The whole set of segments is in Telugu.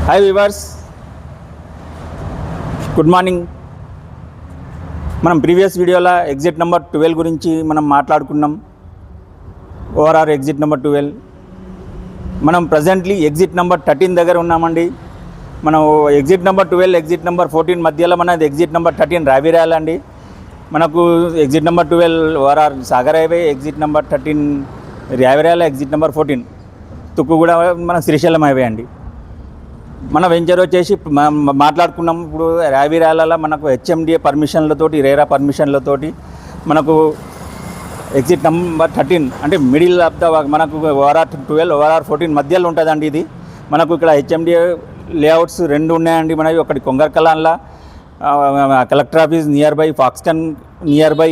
Hi viewers, good morning. మనం ప్రీవియస్ వీడియోలో ఎగ్జిట్ నెంబర్ 12 గురించి మనం మాట్లాడుకున్నాం. ORR exit number 12. మనం ప్రజెంట్లీ ఎగ్జిట్ నెంబర్ 13 దగ్గర ఉన్నామండి. మనం ఎగ్జిట్ నెంబర్ 12 ఎగ్జిట్ నెంబర్ 14 మధ్యలో మనది ఎగ్జిట్ నెంబర్ 13 రావిరాలండి. మనకు exit number 12 ORR Sagar highway, exit number 13 Ravirala, exit number 14 Tukkuguda మన శ్రీశైలం హైవే అండి. మన వెంచర్ వచ్చేసి మాట్లాడుకున్నాం. ఇప్పుడు రావిరాలలో మనకు హెచ్ఎండిఏ పర్మిషన్లతోటి, రేరా పర్మిషన్లతోటి మనకు ఎగ్జిట్ నెంబర్ 13 అంటే మిడిల్ ఆఫ్ ద మనకు ఓఆర్ఆర్ 12 ఓఆర్ఆర్ 14 మధ్యలో ఉంటుందండి. ఇది మనకు ఇక్కడ హెచ్ఎండిఏ లేఅవుట్స్ 2 ఉన్నాయండి. మనకి ఒకటి కొంగర్కలాన్లా collector office nearby, Foxconn nearby,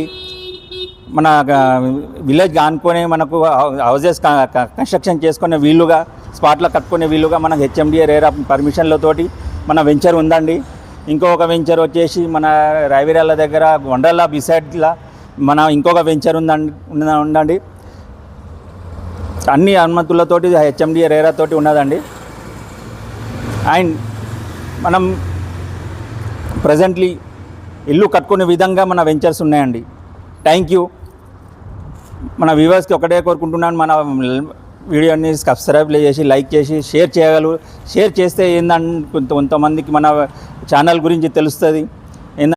మన విలేజ్ ఆనుకొని మనకు హౌజెస్ కన్స్ట్రక్షన్ చేసుకునే వీలుగా, స్పాట్లో కట్టుకునే వీలుగా మనకు హెచ్ఎండిఏ రేరా పర్మిషన్లతోటి మన వెంచర్ ఉందండి. ఇంకొక వెంచర్ వచ్చేసి మన రావిరాల దగ్గర వండర్లా బిసైడ్లా మన ఇంకొక వెంచర్ ఉందండి. అన్ని అనుమతులతోటి హెచ్ఎండిఏ రేరా తోటి ఉన్నదండి. అండ్ మనం ప్రజెంట్లీ ఇల్లు కట్టుకునే విధంగా మన వెంచర్స్ ఉన్నాయండి. Thank you. మన వ్యూవర్స్కి ఒకటే కోరుకుంటున్నాను, మన వీడియోని సబ్స్క్రైబ్ చేసి, లైక్ చేసి, షేర్ చేస్తే ఏందంటే కొంతమందికి మన ఛానల్ గురించి తెలుస్తుంది.